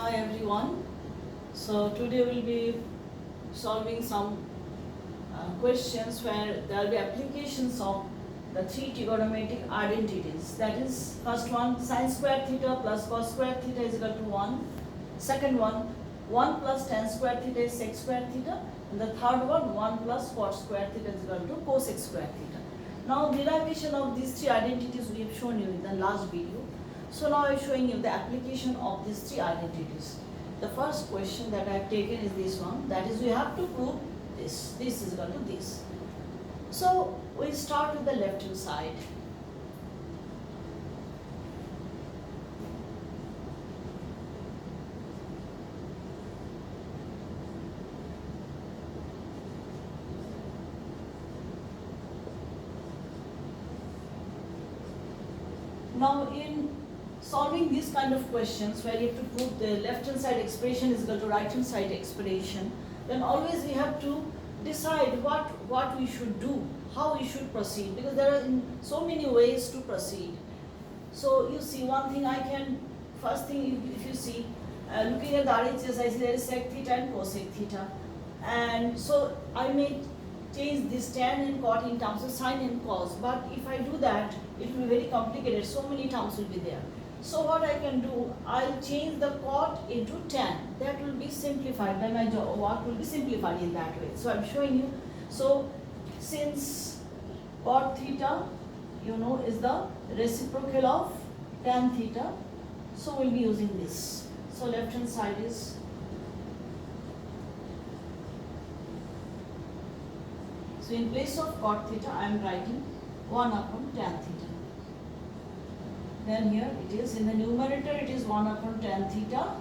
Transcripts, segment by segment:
Hi everyone. So today we'll be solving some questions where there will be applications of the three trigonometric identities. That is, first one, sin square theta plus cos square theta is equal to 1. Second one, 1 plus tan square theta is sec square theta. And the third one, 1 plus cot square theta is equal to cosec square theta. Now derivation of these three identities we have shown you in the last video. So now I am showing you the application of these three identities. The first question that I have taken is this one, that is, we have to prove this is equal to this. So we start with the left hand side. Now in solving these kind of questions where you have to prove the left hand side expression is equal to right hand side expression, then always we have to decide what we should do, how we should proceed, because there are so many ways to proceed. So you see, one thing I can, first thing if you see, looking at the RHS, I see there is sec theta and cosec theta, and so I may change this tan and cot in terms of sin and cos, but if I do that it will be very complicated, so many terms will be there. So what I can do, I'll change the cot into tan. That will be simplified, then my work will be simplified in that way. So I'm showing you. So since cot theta, you know, is the reciprocal of tan theta, so we'll be using this. So left hand side is so in place of cot theta, I am writing 1 upon tan theta. Then here it is, in the numerator it is 1 upon tan theta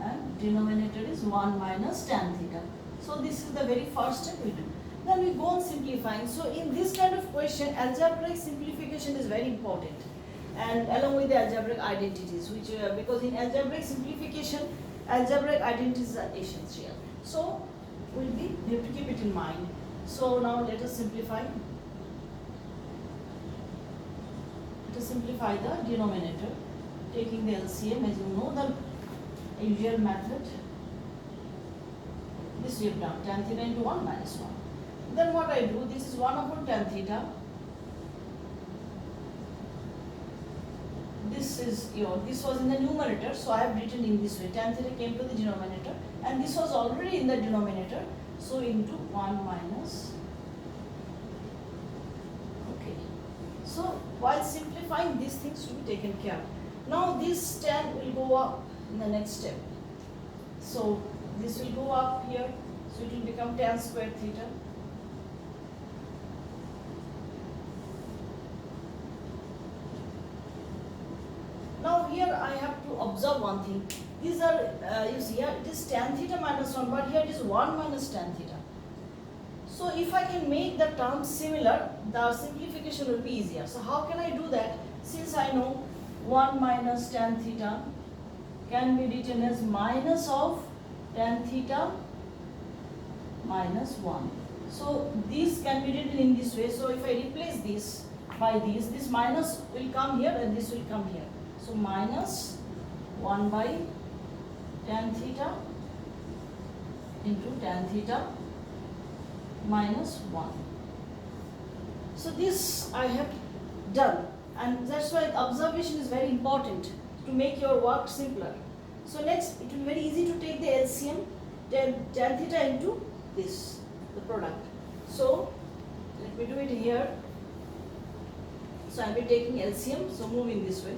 and denominator is 1 minus tan theta. So this is the very first step we do. Then we go on simplifying. So in this kind of question, algebraic simplification is very important, and along with the algebraic identities, which because in algebraic simplification, algebraic identities are essential. So we have to keep it in mind. So now let us simplify. To simplify the denominator, taking the LCM, as you know, the usual method. This we have done, tan theta into 1 minus 1. Then what I do, this is 1 upon tan theta. This was in the numerator, so I have written in this way. Tan theta came to the denominator, and this was already in the denominator, so into 1 minus. Okay. So while simplifying, these things to be taken care of. Now this tan will go up in the next step. So this will go up here, so it will become tan square theta. Now here I have to observe one thing. These are, you see here it is tan theta minus 1, but here it is 1 minus tan theta. So if I can make the terms similar, the simplification will be easier. So how can I do that? Since I know 1 minus tan theta can be written as minus of tan theta minus 1. So this can be written in this way. So if I replace this by this minus will come here and this will come here. So minus 1 by tan theta into tan theta minus 1. So this I have done, and that's why observation is very important to make your work simpler. So next it will be very easy to take the LCM, tan theta into this, the product. So let me do it here. So I will be taking LCM, so moving this way.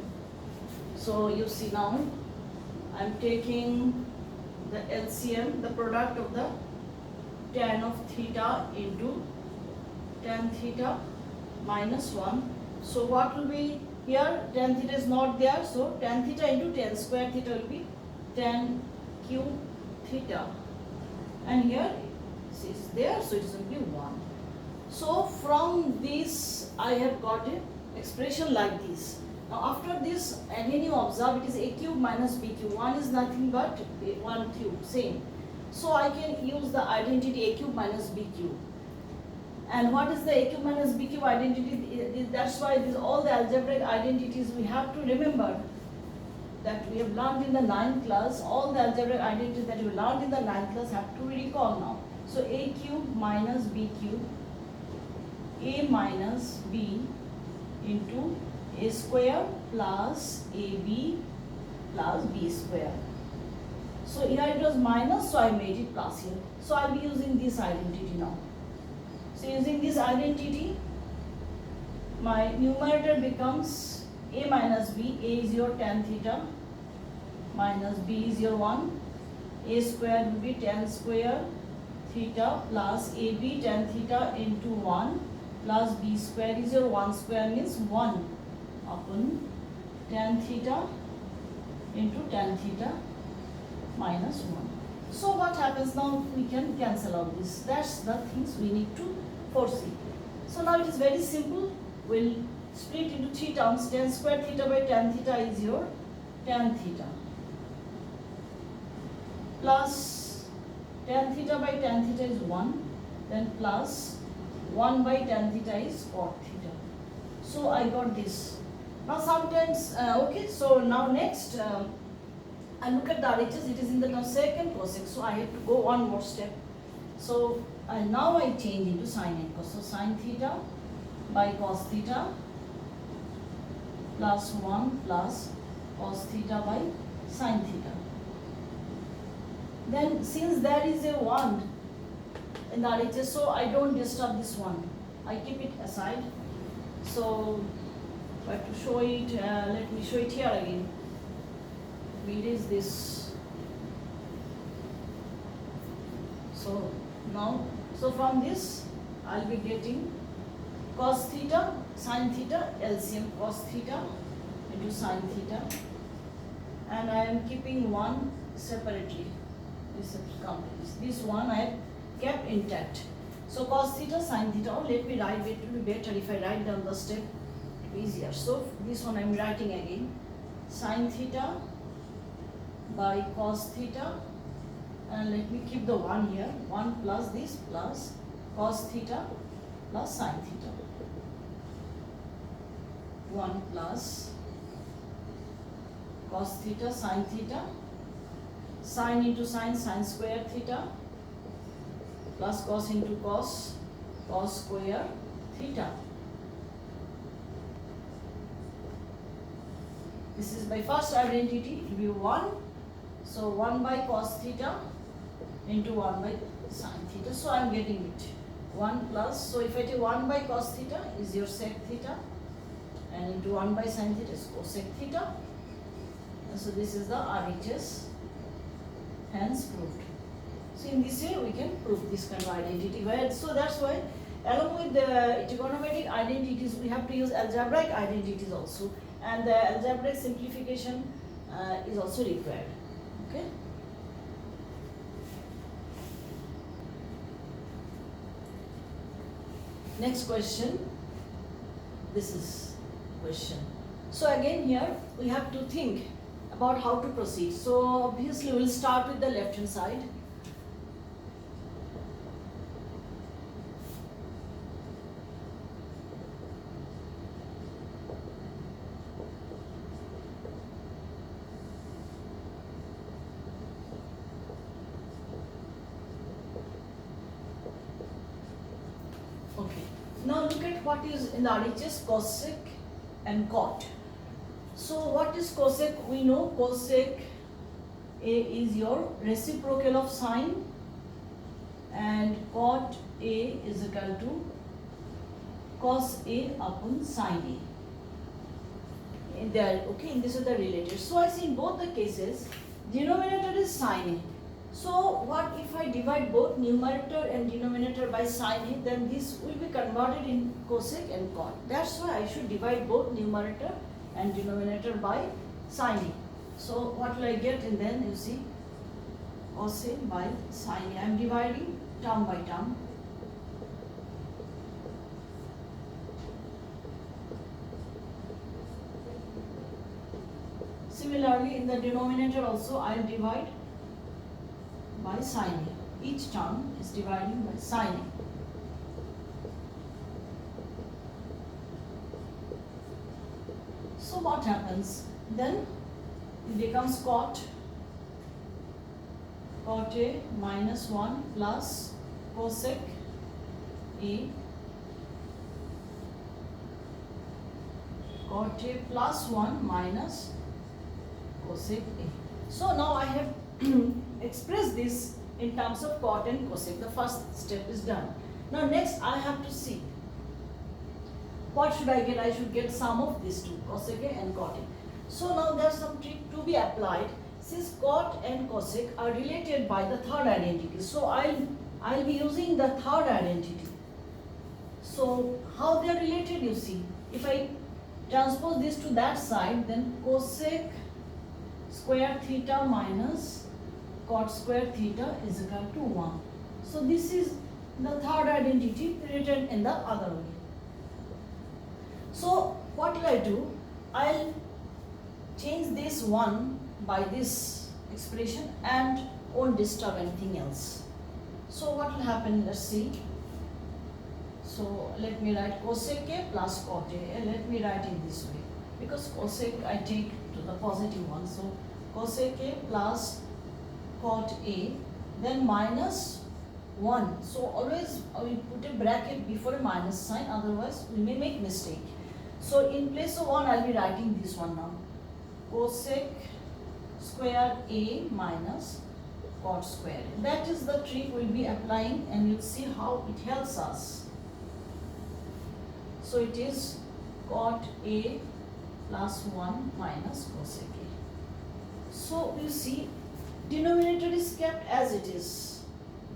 So you see now I am taking the LCM, the product of the tan of theta into tan theta minus 1. So what will be here? Tan theta is not there, so tan theta into tan square theta will be tan cube theta, and here it is there, so it is only 1. So from this I have got an expression like this. Now after this, again you observe it is a cube minus b cube. 1 is nothing but 1 cube, same. So I can use the identity a cube minus b cube. And what is the a cube minus b cube identity? That's why all the algebraic identities we have to remember that we have learned in the 9th class, all the algebraic identities that we learned in the 9th class have to recall now. So a cube minus b cube, a minus b into a square plus ab plus b square. So here it was minus, so I made it plus here. So I'll be using this identity now. So using this identity, my numerator becomes a minus b. A is your tan theta minus b is your 1. A square will be tan square theta plus ab tan theta into 1 plus b square is your 1 square means 1 upon tan theta into tan theta minus 1. So what happens now? We can cancel all this. That's the things we need to foresee. So now it is very simple. We'll split into 3 terms. Tan square theta by tan theta is your tan theta plus tan theta by tan theta is 1, then plus 1 by tan theta is cot theta. So I got this. Now sometimes, okay, so now next, I look at the RHS, it is in the second cosec, so I have to go one more step. So now I change into sin and cos. So sin theta by cos theta plus 1 plus cos theta by sin theta. Then since there is a 1 in the RHS, so I don't disturb this one. I keep it aside. So but to show it, let me show it here again. We erase this. So now, so from this I'll be getting cos theta, sin theta, LCM cos theta into sin theta, and I am keeping 1 separately. This one I have kept intact. So cos theta, sin theta. Or let me write. It will be better if I write down the step. It will be easier. So this one I am writing again. Sin theta by cos theta, and let me keep the 1 here. 1 plus this plus cos theta plus sin theta. 1 plus cos theta sin theta. Sin into sin, sin square theta plus cos into cos, cos square theta. This is my first identity. It will be 1. So 1 by cos theta into 1 by sin theta. So I am getting it. 1 plus, so if I take 1 by cos theta is your sec theta, and into 1 by sin theta is cosec theta. And so this is the RHS. Hence proved. So in this way we can prove this kind of identity. So that's why along with the trigonometric identities we have to use algebraic identities also, and the algebraic simplification is also required. Okay. Next question. This is question. So again here we have to think about how to proceed. So obviously we'll start with the left hand side. Okay. Now look at what is in the RHS cosec and cot. So what is cosec? We know cosec A is your reciprocal of sine, and cot A is equal to cos A upon sine A. In there, okay, and this is the related. So I see in both the cases, denominator is sine A. So what if I divide both numerator and denominator by sine A, then this will be converted in cosec and cot. That's why I should divide both numerator and denominator by sine A. So what will I get? And then you see cosec by sine A. I am dividing term by term. Similarly, in the denominator also I will divide by sine A. Each term is dividing by sine A. So what happens? Then it becomes cot A minus 1 plus cosec A cot A plus 1 minus cosec A. So now I have expressed this in terms of cot and cosec. The first step is done. Now next I have to see what should I get. I should get sum of these two, cosec A and cot A. So now there is some trick to be applied. Since cot and cosec are related by the third identity, so I'll be using the third identity. So how they are related, you see, if I transpose this to that side, then cosec square theta minus cot square theta is equal to 1. So this is the third identity written in the other way. So what will I do? I'll change this 1 by this expression and won't disturb anything else. So what will happen? Let's see. So let me write cosec A plus cot A. Let me write it this way, because cosec I take to the positive one. So cosec A plus cot A, then minus 1. So always we put a bracket before a minus sign, otherwise we may make mistake. So in place of 1 I'll be writing this one now. Cosec square A minus cot square A. That is the trick we'll be applying, and you'll see how it helps us. So it is cot A plus 1 minus cosec A. So you see, denominator is kept as it is.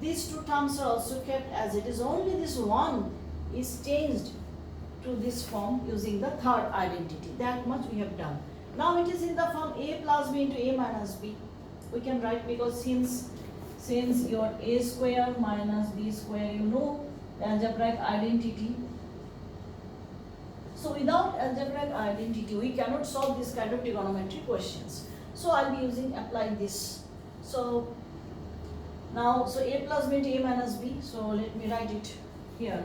These two terms are also kept as it is. Only this 1 is changed to this form using the third identity. That much we have done. Now it is in the form A plus B into A minus B. We can write, because since your A square minus B square, you know the algebraic identity. So without algebraic identity, we cannot solve this kind of trigonometry questions. So I'll be applying this. So now, so A plus B into A minus B. So let me write it here.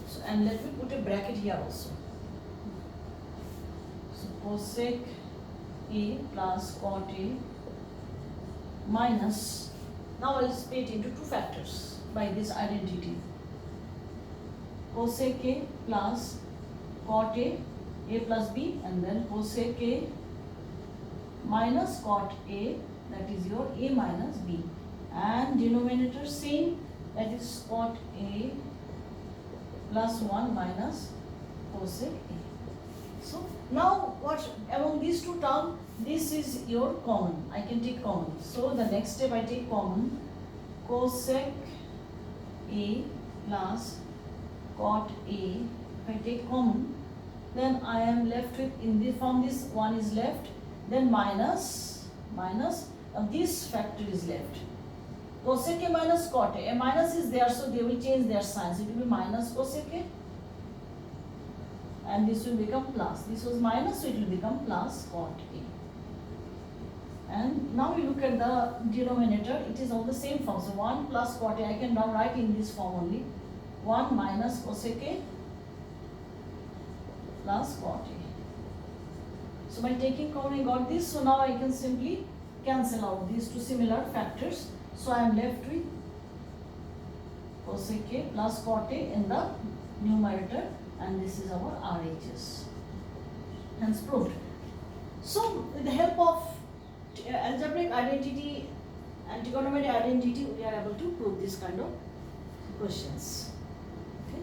So, and let me put a bracket here also. So cosec A plus cot A minus, now I'll split into two factors by this identity. Cosec A plus cot A plus B, and then cosec A minus cot A, that is your A minus B, and denominator same, that is cot A plus 1 minus cosec A. So now what among these two terms, this is your common. I can take common. So the next step I take common. Cosec A plus cot A. If I take common, then I am left with, in this form this 1 is left, then minus this factor is left. Cosec A minus cot A. A minus is there, so they will change their signs. It will be minus cosec A, and this will become plus. This was minus, so it will become plus cot A. And now we look at the denominator. It is on the same form. So 1 plus cot A, I can now write in this form only. 1 minus cosec A plus cot A. So by taking common I got this. So now I can simply cancel out these two similar factors. So I am left with cosec A plus cot A in the numerator, and this is our RHS. Hence proved. So with the help of algebraic identity and trigonometric identity, we are able to prove this kind of questions. Okay.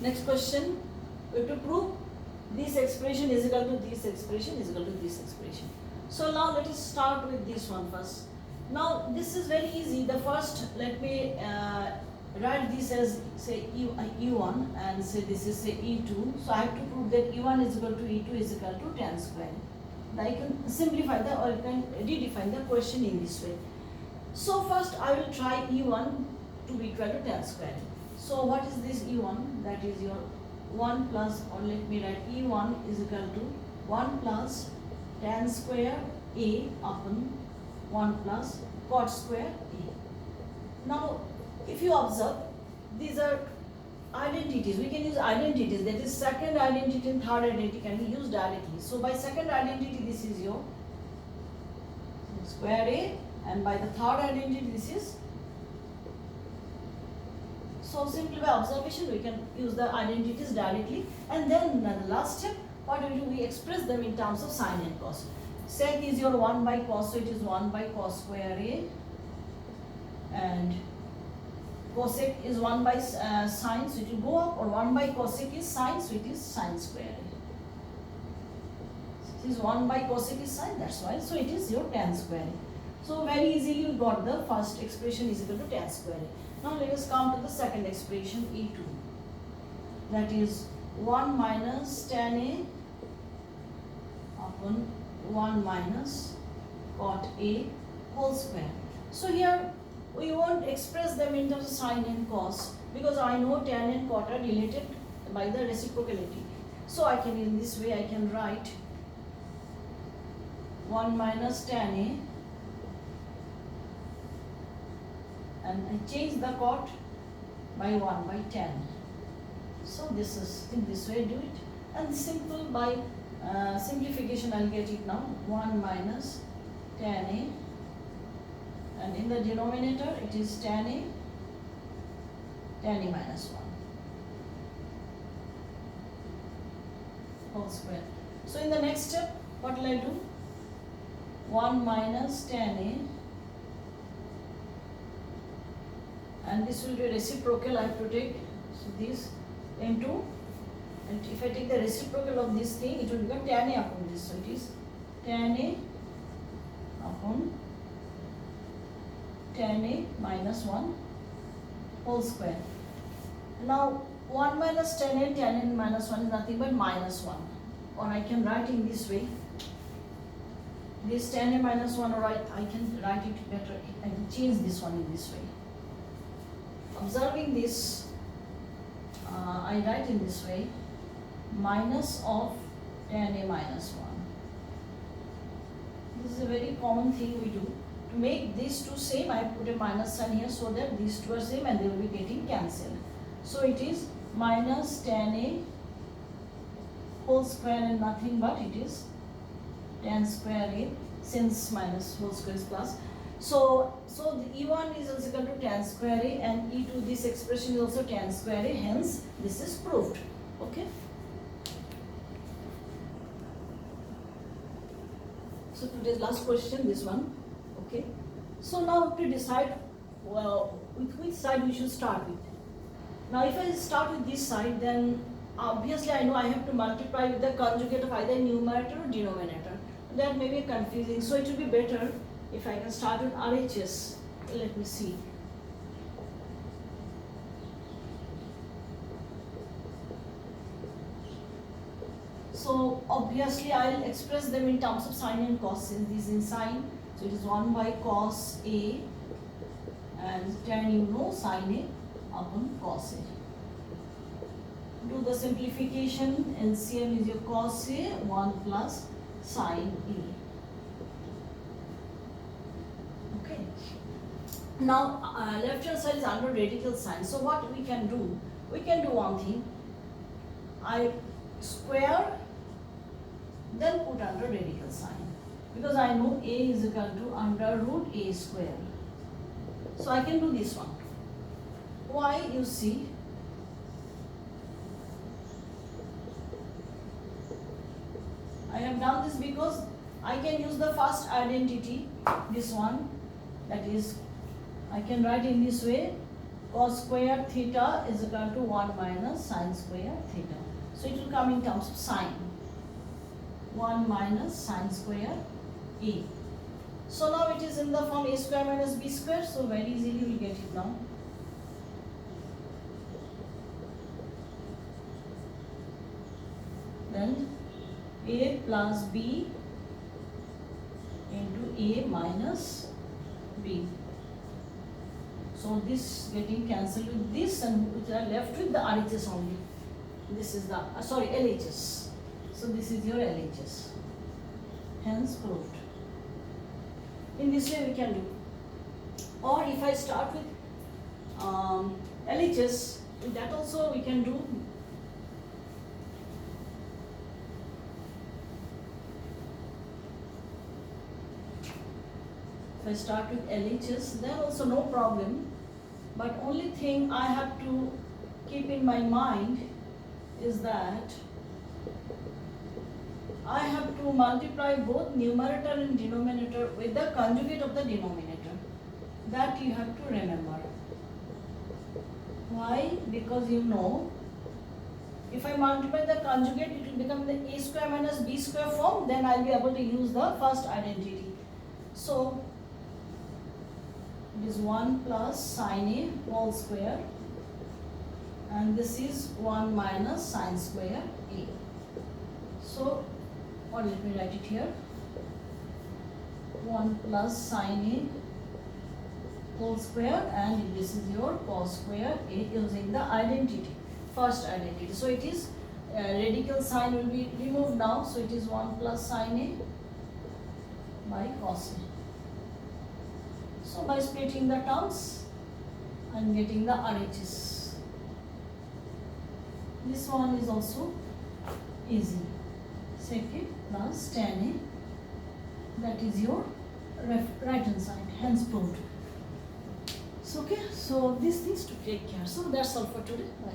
Next question, we have to prove this expression is equal to this expression is equal to this expression. So now let us start with this one first. Now this is very easy. The first, let me write this as say E1 and say this is say E2. So I have to prove that E1 is equal to E2 is equal to tan square. I can simplify the, or I can redefine the question in this way. So first I will try E1 to be equal to tan square. So what is this E1? That is your 1 plus, or let me write E1 is equal to 1 plus tan square A upon 1 plus cot square A. Now if you observe, these are identities. We can use identities. That is second identity and third identity can be used directly. So by second identity, this is your square A, and by the third identity, this is. So simply by observation, we can use the identities directly. And then the last step, what we do? We express them in terms of sine and cos. Sec is your 1 by cos, so it is 1 by cos square A, and cosec is 1 by sine, so it will go up, or 1 by cosec is sine, so it is sine square A. It is 1 by cosec is sine, that's why, so it is your tan square A. So very easily you got the first expression is equal to tan square A. Now let us come to the second expression, E2. That is 1 minus tan A upon 1 minus cot A whole square. So here we won't express them in terms of sine and cos, because I know tan and cot are related by the reciprocality. So I can, in this way I can write 1 minus tan A, and I change the cot by 1 by tan. So this is, in this way do it, and simple by simplification I'll get it now, 1 minus tan A, and in the denominator it is tan A minus 1 whole square. So in the next step, what will I do? 1 minus tan A, and this will be reciprocal, I have to take, so this into, and if I take the reciprocal of this thing, it will become tan A upon this, so it is tan A upon tan A minus 1 whole square. Now 1 minus tan A minus 1 is nothing but minus 1, or I can write in this way, this tan A minus 1, or I can write it better, I can change this one in this way. Observing this, I write in this way, minus of tan A minus 1. This is a very common thing we do. To make these two same, I put a minus sign here so that these two are same and they will be getting cancelled. So it is minus tan A whole square and nothing but it is tan square A, since minus whole square is plus. So the E1 is also equal to tan square A, and E2, this expression is also tan square A, hence this is proved. Okay. So today's last question, this one. Okay. So now to decide, well, with which side we should start with. Now if I start with this side, then obviously I know I have to multiply with the conjugate of either numerator or denominator. That may be confusing, so it will be better if I can start with RHS. Let me see. So obviously I will express them in terms of sine and cos, since this is in sine. So it is 1 by cos A, and tan you know sine A upon cos A. Do the simplification, LCM is your cos A 1 plus sine A. Okay. Now left hand side is under radical sign. So what we can do? We can do one thing. I square, then put under radical sign, because I know A is equal to under root A square. So I can do this one. Why? You see, I have done this because I can use the first identity, this one, that is, I can write in this way, cos square theta is equal to 1 minus sine square theta. So it will come in terms of sine, 1 minus sine square A. So now it is in the form A square minus B square, so very easily we will get it now. Then A plus B into A minus B. So this getting cancelled with this, and we are left with the RHS only. This is the, LHS. So this is your LHS. Hence proved. In this way we can do. Or if I start with LHS, that also we can do. If I start with LHS, then also no problem. But only thing I have to keep in my mind is that I have to multiply both numerator and denominator with the conjugate of the denominator. That you have to remember. Why? Because you know, if I multiply the conjugate, it will become the a square minus b square form, then I will be able to use the first identity. So, it is 1 plus sine a whole square, and this is 1 minus sine square a. So, or let me write it here, 1 plus sine a whole square, and this is your cos square a using the identity, first identity. So it is radical sign will be removed now, so it is 1 plus sine a by cos a. So by splitting the terms, I am getting the RHS. This one is also easy. Second plus tan a, that is your right hand side, hence proved. So okay, so these things to take care. So that's all for today. Bye.